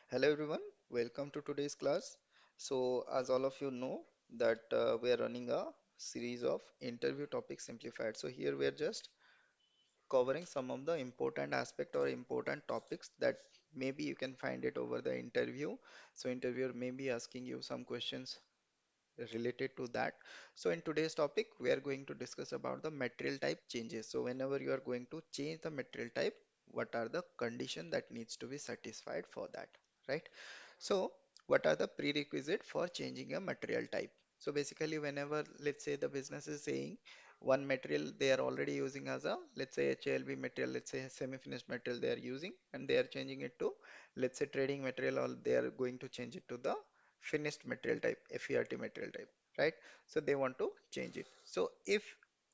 Hello everyone, welcome to today's class. So as all of you know that we are running a series of interview topics simplified. So here we are just covering some of the important aspect or important topics that maybe you can find it over the interview. So interviewer may be asking you some questions related to that. So in today's topic, we are going to discuss about the material type changes. So whenever you are going to change the material type, what are the condition that needs to be satisfied for that, right? So what are the prerequisite for changing a material type? So basically, whenever let's say the business is saying one material they are already using as a let's say HALB material, let's say semi-finished material they are using, and they are changing it to let's say trading material, or they are going to change it to the finished material type, FERT material type, right? So they want to change it. So if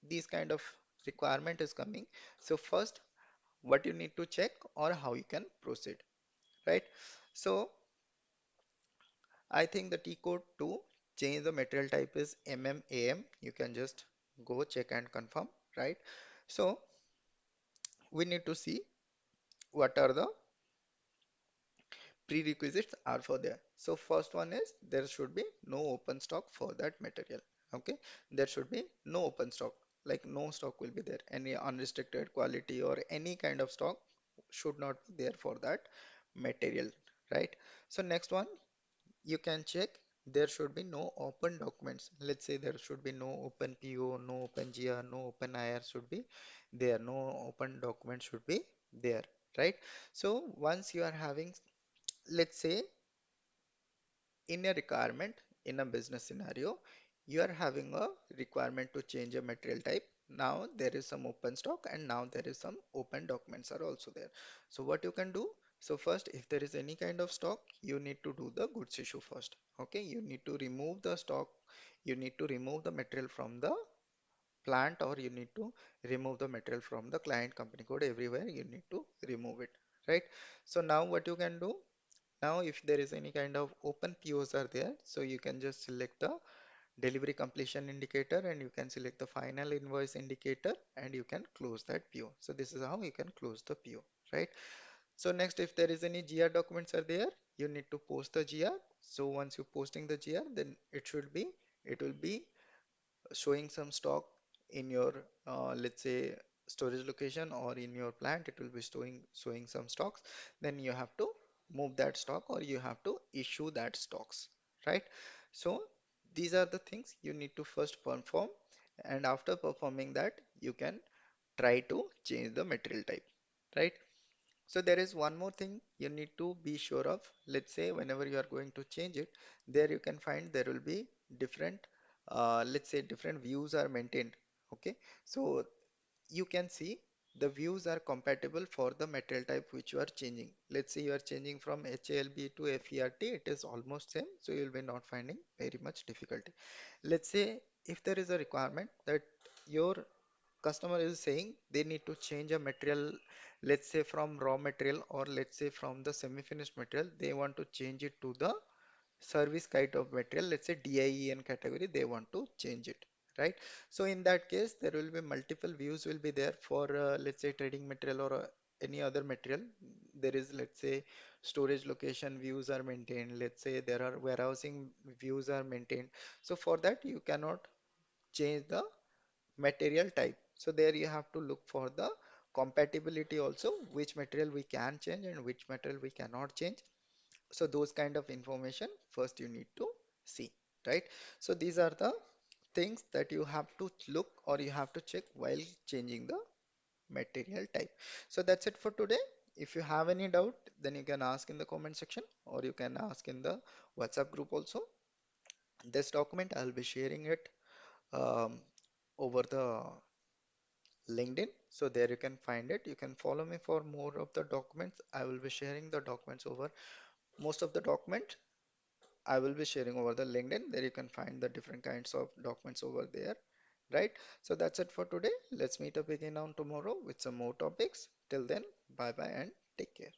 these kind of requirement is coming, so first what you need to check or how you can proceed, right? So I think the T code to change the material type is MMAM. You can just go check and confirm, right? So we need to see what are the prerequisites are for there. So first one is there should be no open stock for that material. Okay, there should be no open stock, like no stock will be there. Any unrestricted quality or any kind of stock should not be there for that material, right? So next one, you can check there should be no open documents. Let's say there should be no open PO, no open GR, no open IR should be there, no open document should be there, right? So once you are having, let's say in a requirement in a business scenario, you are having a requirement to change a material type. Now there is some open stock and now there is some open documents are also there. So what you can do, so first if there is any kind of stock, you need to do the goods issue first. Okay, you need to remove the stock, you need to remove the material from the plant, or you need to remove the material from the client company code. Everywhere you need to remove it, right? So now what you can do, now, if there is any kind of open POs are there, so you can just select the delivery completion indicator and you can select the final invoice indicator and you can close that PO. So this is how you can close the PO, right? So next, if there is any GR documents are there, you need to post the GR. So once you posting the GR, then it will be showing some stock in your let's say storage location, or in your plant it will be showing some stocks. Then you have to move that stock or you have to issue that stocks, right? So these are the things you need to first perform, and after performing that you can try to change the material type, right? So there is one more thing you need to be sure of. Let's say whenever you are going to change it, there you can find there will be different, let's say different views are maintained. Okay, so you can see the views are compatible for the material type which you are changing. Let's say you are changing from HALB to FERT, it is almost same, so you will be not finding very much difficulty. Let's say if there is a requirement that your customer is saying they need to change a material, let's say from raw material or let's say from the semi-finished material, they want to change it to the service kind of material, let's say DIEN category, they want to change it, right? So in that case there will be multiple views will be there for let's say trading material or any other material. There is, let's say, storage location views are maintained, let's say there are warehousing views are maintained. So for that you cannot change the material type. So there you have to look for the compatibility also, which material we can change and which material we cannot change. So those kind of information first you need to see, right? So these are the things that you have to look or you have to check while changing the material type. So that's it for today. If you have any doubt, then you can ask in the comment section or you can ask in the WhatsApp group also. This document I'll be sharing it um, over the LinkedIn. So there you can find it. You can follow me for more of the documents. I will be sharing the documents over most of the document. I will be sharing over the LinkedIn. There you can find the different kinds of documents over there, right? So that's it for today. Let's meet up again on tomorrow with some more topics. Till then, bye bye and take care.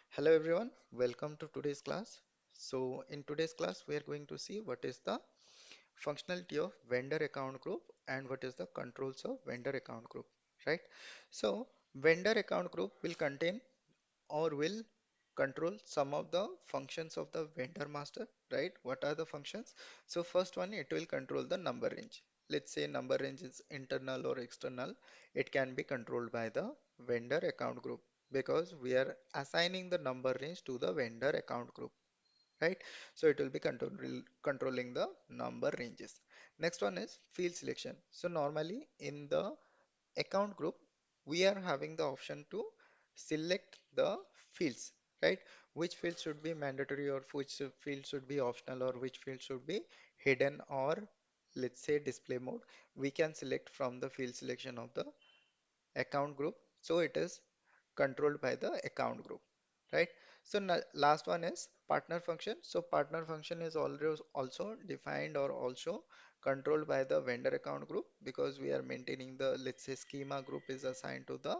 Hello everyone, welcome to today's class. So in today's class, we are going to see what is the functionality of vendor account group and what is the controls of vendor account group, right? So vendor account group will contain or will control some of the functions of the vendor master, right? What are the functions? So first one, it will control the number range. Let's say number range is internal or external. It can be controlled by the vendor account group because we are assigning the number range to the vendor account group, right? So it will be controlling the number ranges. Next one is field selection. So normally in the account group, we are having the option to select the fields, right? Which field should be mandatory or which field should be optional or which field should be hidden or let's say display mode. We can select from the field selection of the account group. So it is controlled by the account group, right? So last one is partner function. So partner function is always also defined or also controlled by the vendor account group because we are maintaining the, let's say, schema group is assigned to the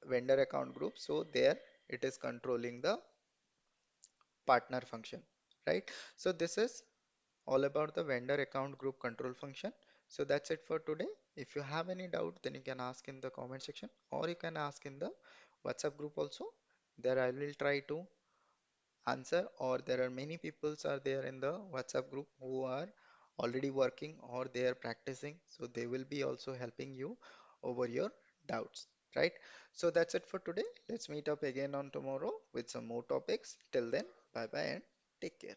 vendor account group. So there it is controlling the partner function, right? So this is all about the vendor account group control function. So that's it for today. If you have any doubt, then you can ask in the comment section or you can ask in the WhatsApp group also. There I will try to answer, or there are many peoples are there in the WhatsApp group who are already working or they are practicing. So they will be also helping you over your doubts, right? So that's it for today. Let's meet up again on tomorrow with some more topics. Till then, bye bye and take care.